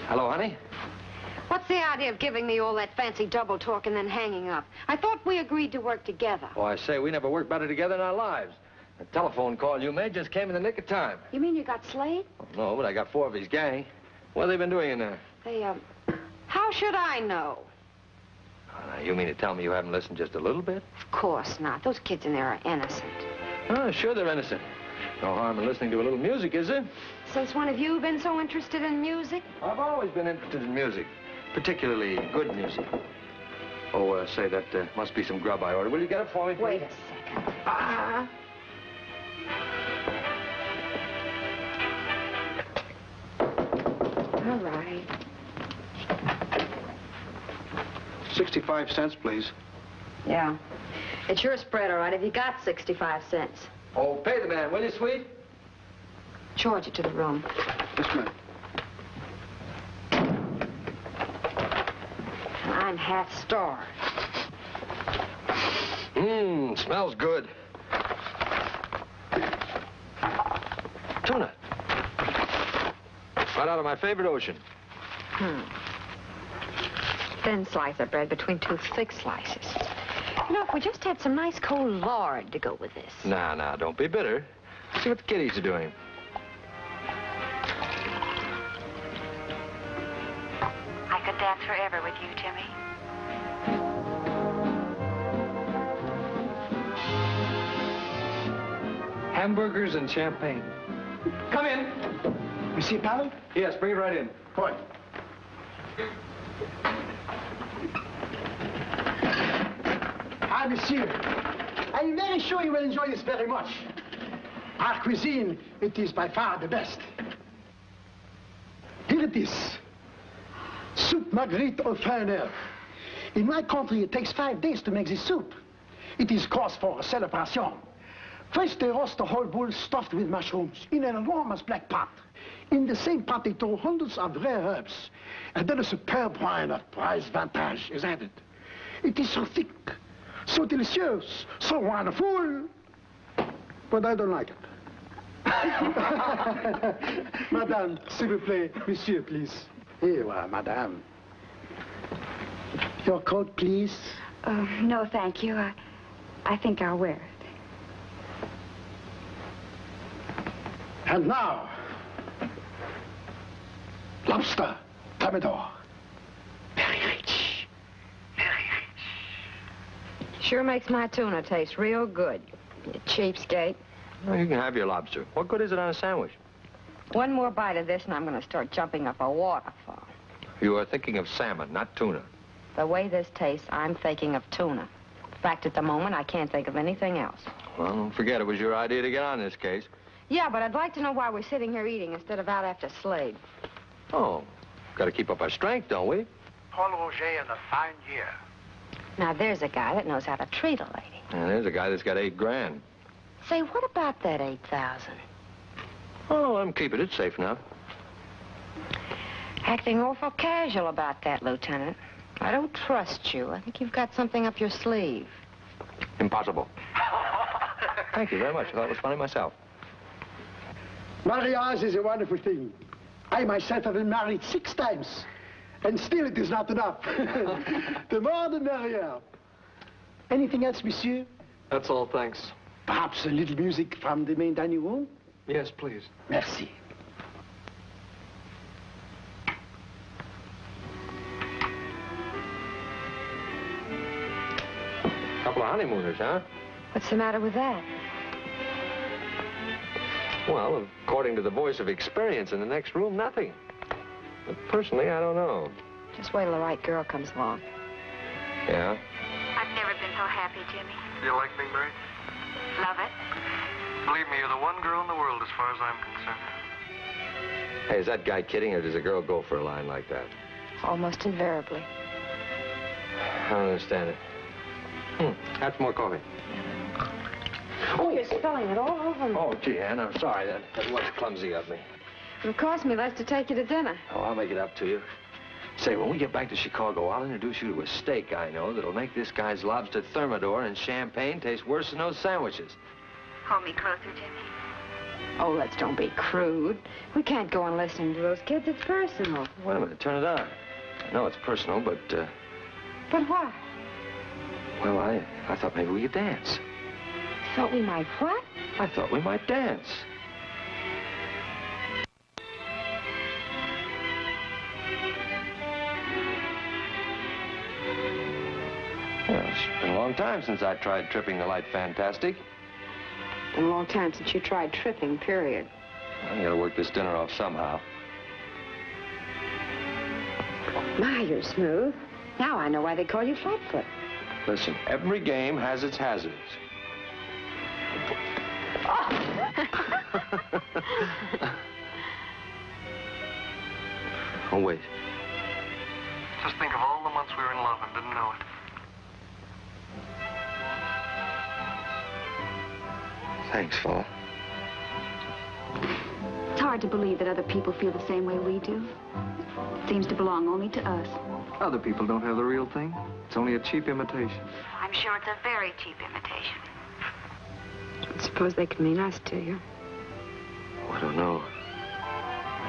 Hello, honey? What's the idea of giving me all that fancy double talk and then hanging up? I thought we agreed to work together. Oh, I say, we never worked better together in our lives. The telephone call you made just came in the nick of time. You mean you got Slade? Oh, no, but I got 4 of his gang. What have they been doing in there? They, how should I know? Oh, now, you mean to tell me you haven't listened just a little bit? Of course not. Those kids in there are innocent. Oh, sure they're innocent. No harm in listening to a little music, is there? Since when have you been so interested in music? I've always been interested in music, particularly good music. Oh, say, that must be some grub I ordered. Will you get it for me, please? Wait a second. All right. 65 cents, please. Yeah. It's your spread, all right, if you got 65 cents. Oh, pay the man, will you, sweet? Charge it to the room. Yes, ma'am. I'm half starved. Smells good. Tuna. Right out of my favorite ocean. Thin slice of bread between 2 thick slices. You know, if we just had some nice cold lard to go with this. Now, don't be bitter. See what the kiddies are doing. I could dance forever with you, Jimmy. Hamburgers and champagne. Come in. You see, pal? Yes, bring it right in. Point. Ah, monsieur. I am very sure you will enjoy this very much. Our cuisine, it is by far the best. Here it is. Soup Marguerite au fin herb. In my country, it takes 5 days to make this soup. It is cause for a celebration. First, they roast the whole bull stuffed with mushrooms in an enormous black pot. In the same pot, they throw hundreds of rare herbs. And then a superb wine of prize vintage is added. It is so thick, so delicious, so wonderful. But I don't like it. Madame, s'il vous plaît. Monsieur, please. Here you are, madame. Your coat, please. No, thank you. I think I'll wear it. And now, lobster, thermidor. Very rich. Very rich. Sure makes my tuna taste real good, you cheapskate. Well, you can have your lobster. What good is it on a sandwich? One more bite of this and I'm going to start jumping up a waterfall. You are thinking of salmon, not tuna. The way this tastes, I'm thinking of tuna. In fact, at the moment, I can't think of anything else. Well, don't forget, it was your idea to get on this case. Yeah, but I'd like to know why we're sitting here eating instead of out after Slade. Oh, got to keep up our strength, don't we? Paul Roger in a fine year. Now, there's a guy that knows how to treat a lady. And there's a guy that's got $8 grand. Say, what about that 8,000? Oh, I'm keeping it safe enough. Acting awful casual about that, Lieutenant. I don't trust you. I think you've got something up your sleeve. Impossible. Thank you very much. I thought it was funny myself. Mariage is a wonderful thing. I myself have been married 6 times. And still it is not enough. The more the merrier. Anything else, monsieur? That's all, thanks. Perhaps a little music from the main dining room? Yes, please. Merci. Couple of honeymooners, huh? What's the matter with that? Well, according to the voice of experience in the next room, nothing. But personally, I don't know. Just wait till the right girl comes along. Yeah? I've never been so happy, Jimmy. You like me, Mary? Love it. Believe me, you're the one girl in the world as far as I'm concerned. Hey, is that guy kidding, or does a girl go for a line like that? Almost invariably. I don't understand it. Have some more coffee. Oh, you're spilling it all over me. Oh, gee, Ann, I'm sorry. That was clumsy of me. It'll cost me less to take you to dinner. Oh, I'll make it up to you. Say, when we get back to Chicago, I'll introduce you to a steak I know that'll make this guy's lobster thermidor and champagne taste worse than those sandwiches. Hold me closer, Jimmy. Oh, let's don't be crude. We can't go on listening to those kids. It's personal. Wait a minute, turn it on. I know it's personal, but, But what? well, I thought maybe we could dance. Thought we might what? I thought we might dance. Well, it's been a long time since I tried tripping the light fantastic. Been a long time since you tried tripping, period. I gotta work this dinner off somehow. My, you're smooth. Now I know why they call you Flatfoot. Listen, every game has its hazards. Oh, wait. Just think of all the months we were in love and didn't know it. Thanks, fella. It's hard to believe that other people feel the same way we do. It seems to belong only to us. Other people don't have the real thing. It's only a cheap imitation. I'm sure it's a very cheap imitation. I suppose they could mean us to you. Oh, I don't know.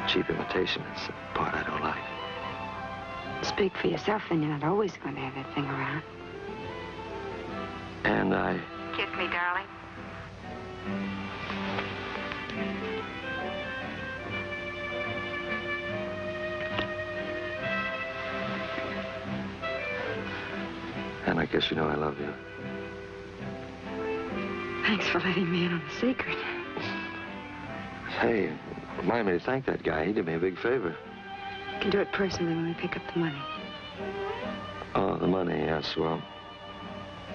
Cheap imitation is the part I don't like. Speak for yourself, then you're not always going to have that thing around. And I... Kiss me, darling. And I guess you know I love you. Thanks for letting me in on the secret. Hey, remind me to thank that guy. He did me a big favor. You can do it personally when we pick up the money. Oh, the money, yes, well.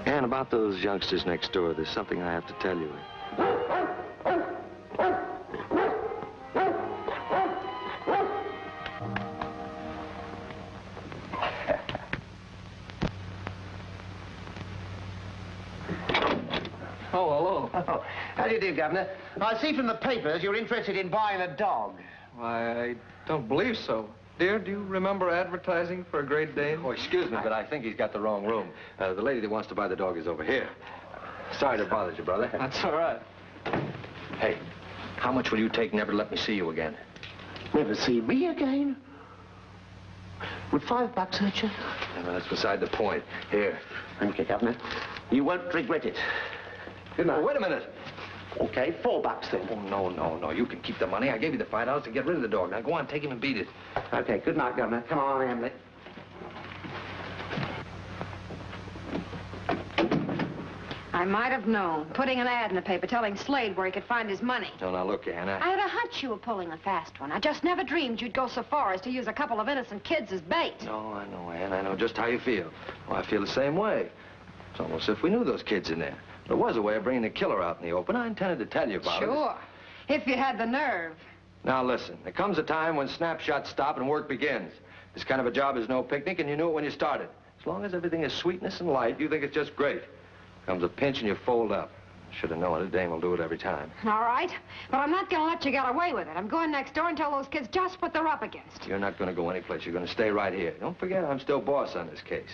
And about those youngsters next door, there's something I have to tell you. Oh, hello. Oh, how do you do, Governor? I see from the papers you're interested in buying a dog. Why, I don't believe so. Dear, do you remember advertising for a Great Dane? Oh, excuse me, but I think he's got the wrong room. The lady that wants to buy the dog is over here. Sorry to bother you, brother. That's all right. Hey, how much will you take never to let me see you again? Never see me again? Would $5 hurt you? Well, that's beside the point. Here. Thank you, Governor. You won't regret it. Good night. Well, wait a minute. Okay, $4 then. Oh, no. You can keep the money. I gave you the $5 to get rid of the dog. Now, go on, take him and beat it. Okay, good night, Governor. Come on, Emily. I might have known. Putting an ad in the paper telling Slade where he could find his money. No, now, look, Anna. I had a hunch you were pulling a fast one. I just never dreamed you'd go so far as to use a couple of innocent kids as bait. No, I know, Ann. I know just how you feel. Well, I feel the same way. It's almost as if we knew those kids in there. There was a way of bringing the killer out in the open. I intended to tell you about it. Sure. If you had the nerve. Now, listen. There comes a time when snapshots stop and work begins. This kind of a job is no picnic, and you knew it when you started. As long as everything is sweetness and light, you think it's just great. Comes a pinch and you fold up. Should have known it. A dame will do it every time. All right. But I'm not going to let you get away with it. I'm going next door and tell those kids just what they're up against. You're not going to go anyplace. You're going to stay right here. Don't forget, I'm still boss on this case.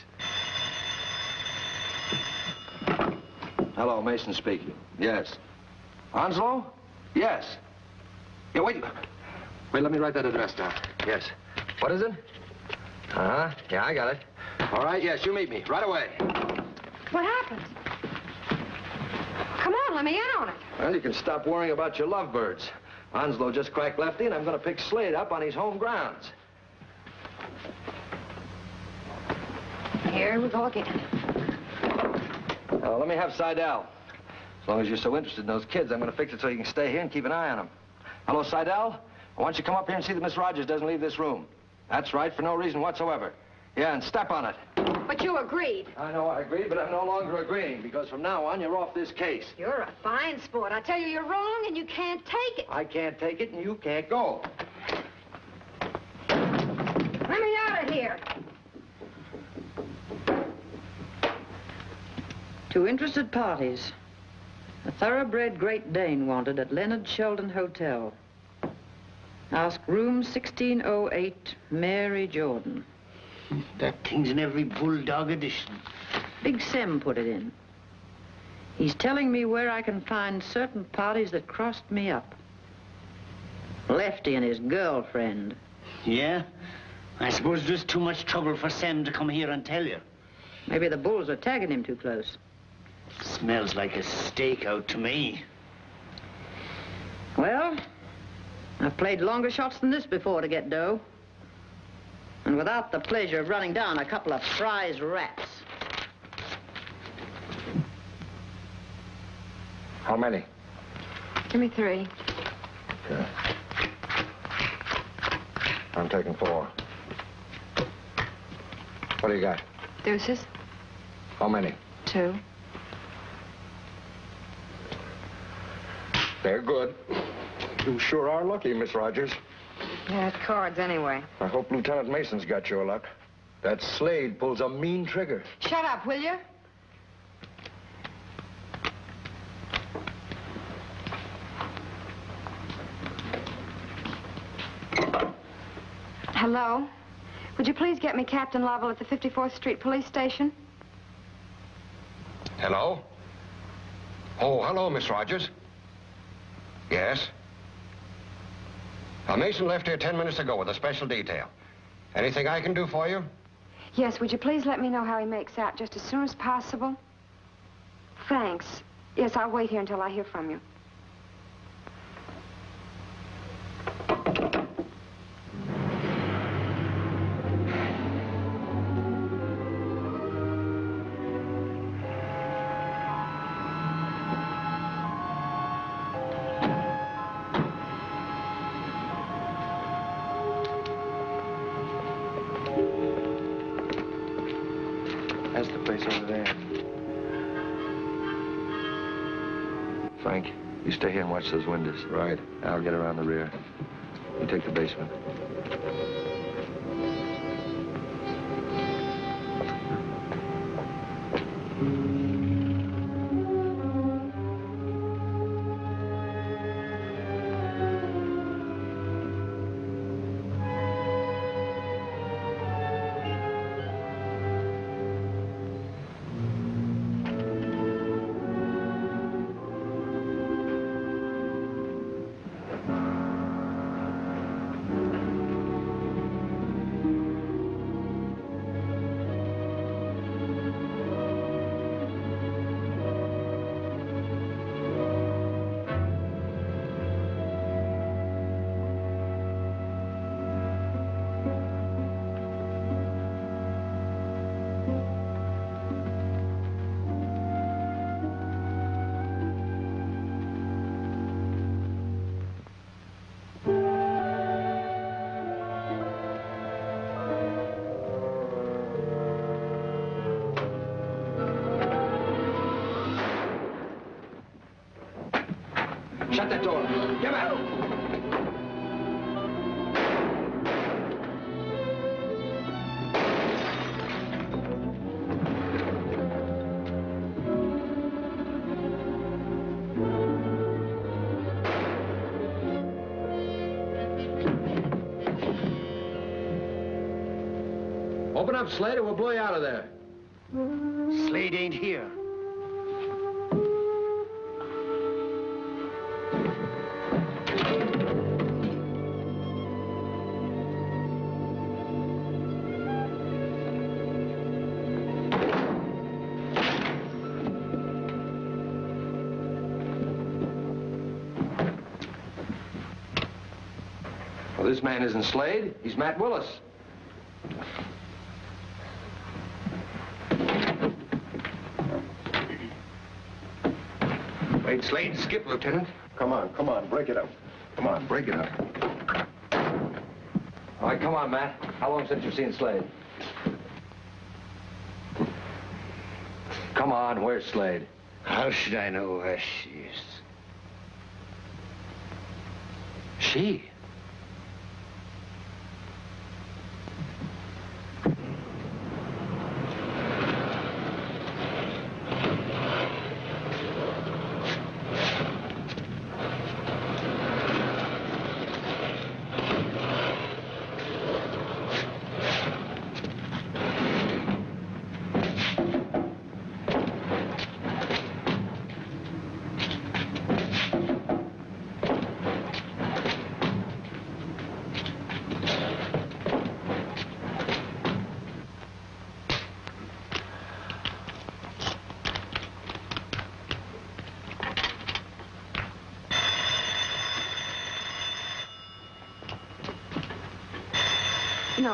Hello, Mason speaking. Yes. Onslow? Yes. Yeah, wait. Wait, let me write that address down. Yes. What is it? Uh-huh. Yeah, I got it. All right, yes, you meet me. Right away. What happened? Come on, let me in on it. Well, you can stop worrying about your lovebirds. Onslow just cracked Lefty, and I'm going to pick Slade up on his home grounds. Here we go again. Let me have Seidel. As long as you're so interested in those kids, I'm going to fix it so you can stay here and keep an eye on them. Hello, Seidel? I want you to come up here and see that Miss Rogers doesn't leave this room. That's right, for no reason whatsoever. Yeah, and step on it. But you agreed. I know I agreed, but I'm no longer agreeing, because from now on, you're off this case. You're a fine sport. I tell you, you're wrong, and you can't take it. I can't take it, and you can't go. Let me out of here. To interested parties, a thoroughbred Great Dane wanted at Leonard Sheldon Hotel. Ask room 1608, Mary Jordan. That thing's in every bulldog edition. Big Sem put it in. He's telling me where I can find certain parties that crossed me up. Lefty and his girlfriend. Yeah? I suppose there's too much trouble for Sam to come here and tell you. Maybe the bulls are tagging him too close. Smells like a stakeout to me. Well, I've played longer shots than this before to get dough. And without the pleasure of running down a couple of prize rats. How many? Give me 3. Okay. I'm taking 4. What do you got? Deuces. How many? 2. They're good. You sure are lucky, Miss Rogers. Yeah, it's cards anyway. I hope Lieutenant Mason's got your luck. That Slade pulls a mean trigger. Shut up, will you? Hello? Would you please get me Captain Lovell at the 54th Street Police Station? Hello? Oh, hello, Miss Rogers. Yes? Mason left here 10 minutes ago with a special detail. Anything I can do for you? Yes, would you please let me know how he makes out just as soon as possible? Thanks. Yes, I'll wait here until I hear from you. That's the place over there. Frank, you stay here and watch those windows. Right. I'll get around the rear. You take the basement. Shut that door. Get back. Open up, Slade, or we'll blow you out of there. Slade ain't here. Well, this man isn't Slade. He's Matt Willis. Wait, Slade, skip, Lieutenant. Come on, break it up. Come on, break it up. All right, come on, Matt. How long since you've seen Slade? Come on, where's Slade? How should I know where she is? She?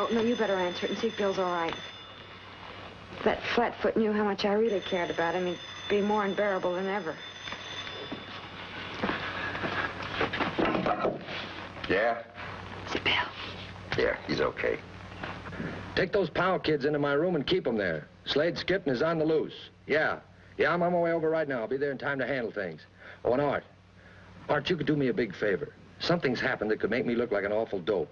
No, you better answer it and see if Bill's all right. If that flatfoot knew how much I really cared about him, he'd be more unbearable than ever. Yeah? Is it Bill? Yeah, he's okay. Take those Powell kids into my room and keep them there. Slade's skipping is on the loose. Yeah, I'm on my way over right now. I'll be there in time to handle things. Oh, and Art, you could do me a big favor. Something's happened that could make me look like an awful dope.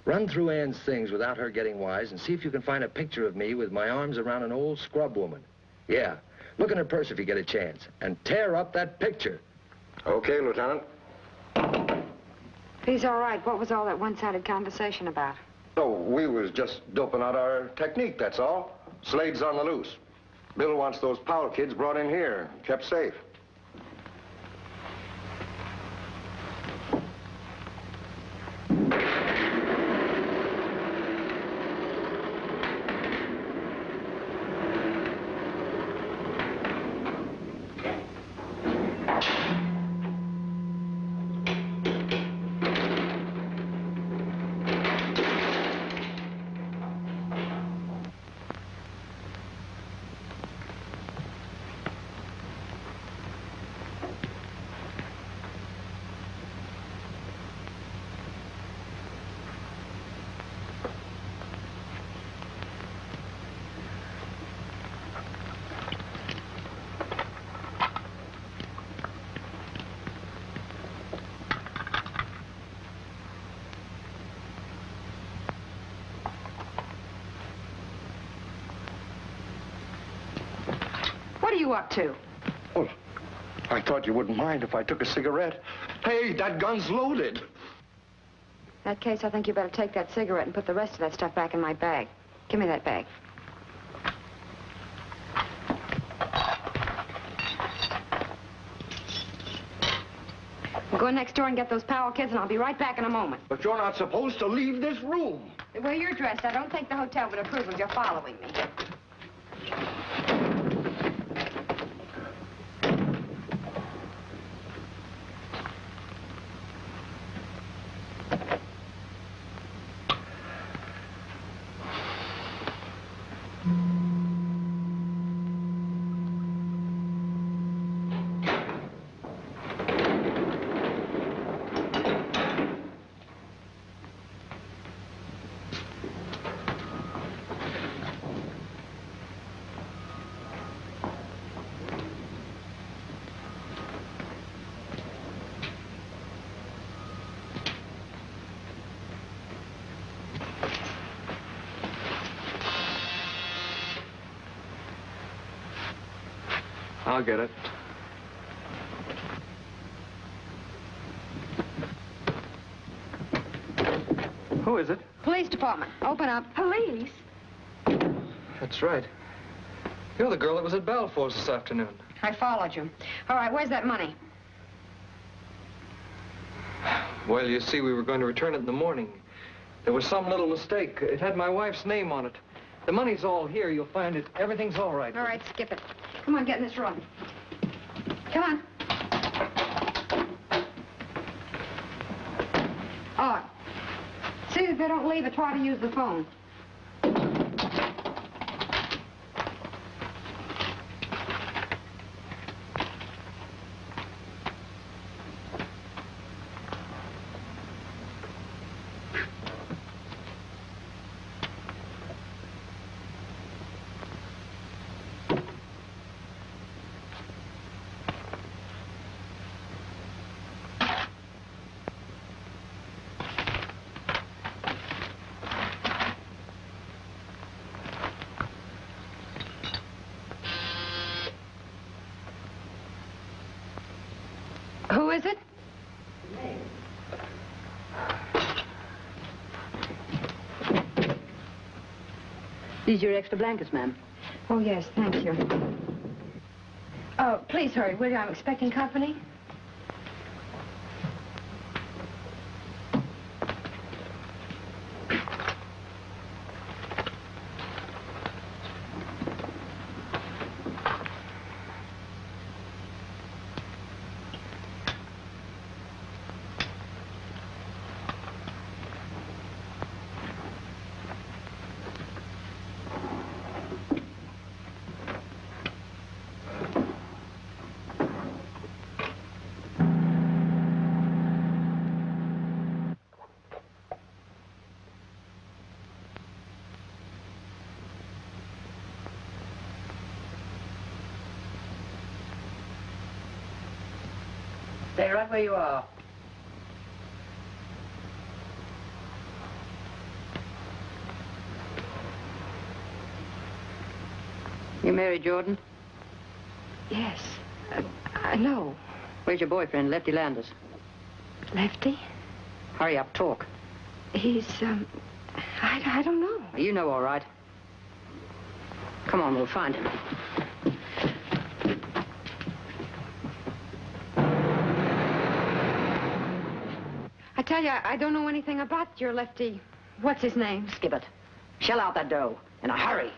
Run through Ann's things without her getting wise and see if you can find a picture of me with my arms around an old scrub woman. Yeah, look in her purse if you get a chance and tear up that picture. Okay, Lieutenant. If he's all right, what was all that one-sided conversation about? Oh, we was just doping out our technique, that's all. Slade's on the loose. Bill wants those Powell kids brought in here, kept safe. you up to? Well, I thought you wouldn't mind if I took a cigarette. Hey, that gun's loaded. In that case, I think you better take that cigarette and put the rest of that stuff back in my bag. Give me that bag. Go next door and get those Powell kids, and I'll be right back in a moment. But you're not supposed to leave this room. The way you're dressed, I don't think the hotel would approve of your following me. I'll get it. Who is it? Police department. Open up. Police? That's right. You're the girl that was at Balfour's this afternoon. I followed you. All right, where's that money? Well, you see, we were going to return it in the morning. There was some little mistake. It had my wife's name on it. The money's all here. You'll find it. Everything's all right. All right, skip it. Come on, get in this room. Come on. Oh. See that they don't leave or try to use the phone. Who is it? These your extra blankets, ma'am. Oh, yes, thank you. Oh, please hurry, will you? I'm expecting company. Stay right where you are. You married Jordan? Yes. No. Where's your boyfriend, Lefty Landis? Lefty? Hurry up, talk. He's, I don't know. You know all right. Come on, we'll find him. I tell you, I don't know anything about your Lefty. What's his name? Skip it. Shell out that dough. In a hurry.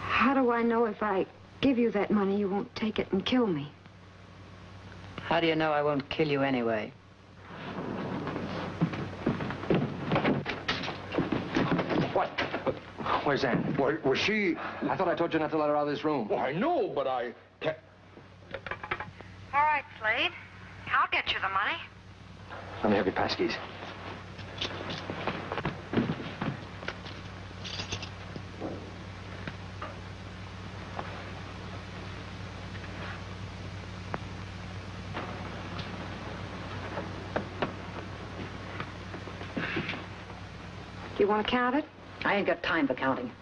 How do I know if I give you that money, you won't take it and kill me? How do you know I won't kill you anyway? What? Where's Ann? Was she... I thought I told you not to let her out of this room. Well, I know, but I can't... All right, Slade. I'll get you the money. Let me have your pass keys. You want to count it? I ain't got time for counting.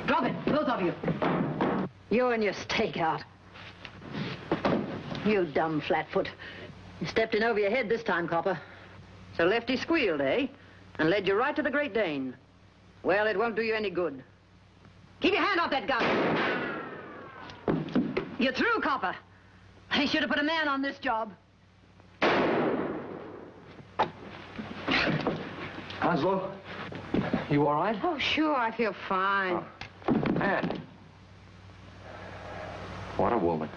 Drop it, both of you. You and your stakeout. You dumb flatfoot. You stepped in over your head this time, copper. So Lefty squealed, eh? And led you right to the Great Dane. Well, it won't do you any good. Keep your hand off that gun. You're through, copper. They should have put a man on this job. Onslow, you all right? Oh, sure, I feel fine. Man. What a woman.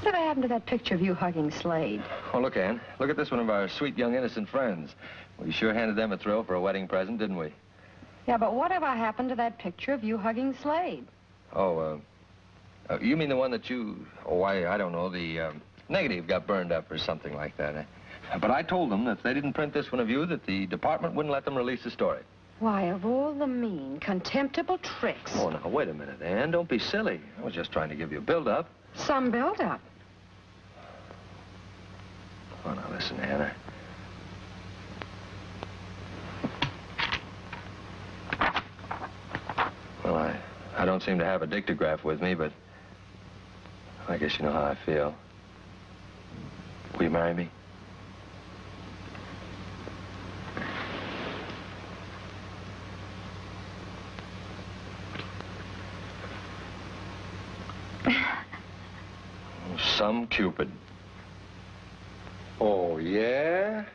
Whatever happened to that picture of you hugging Slade? Oh, look, Ann. Look at this one of our sweet, young, innocent friends. We sure handed them a thrill for a wedding present, didn't we? Yeah, but whatever happened to that picture of you hugging Slade? Oh, you mean the one that you... Oh, I don't know. The negative got burned up or something like that. But I told them that if they didn't print this one of you, that the department wouldn't let them release the story. Why, of all the mean, contemptible tricks. Oh, now, wait a minute, Ann. Don't be silly. I was just trying to give you a build-up. Some build-up. Oh, now, listen, Anna. Well, I don't seem to have a dictograph with me, but I guess you know how I feel. Will you marry me? Some Cupid. Oh, yeah?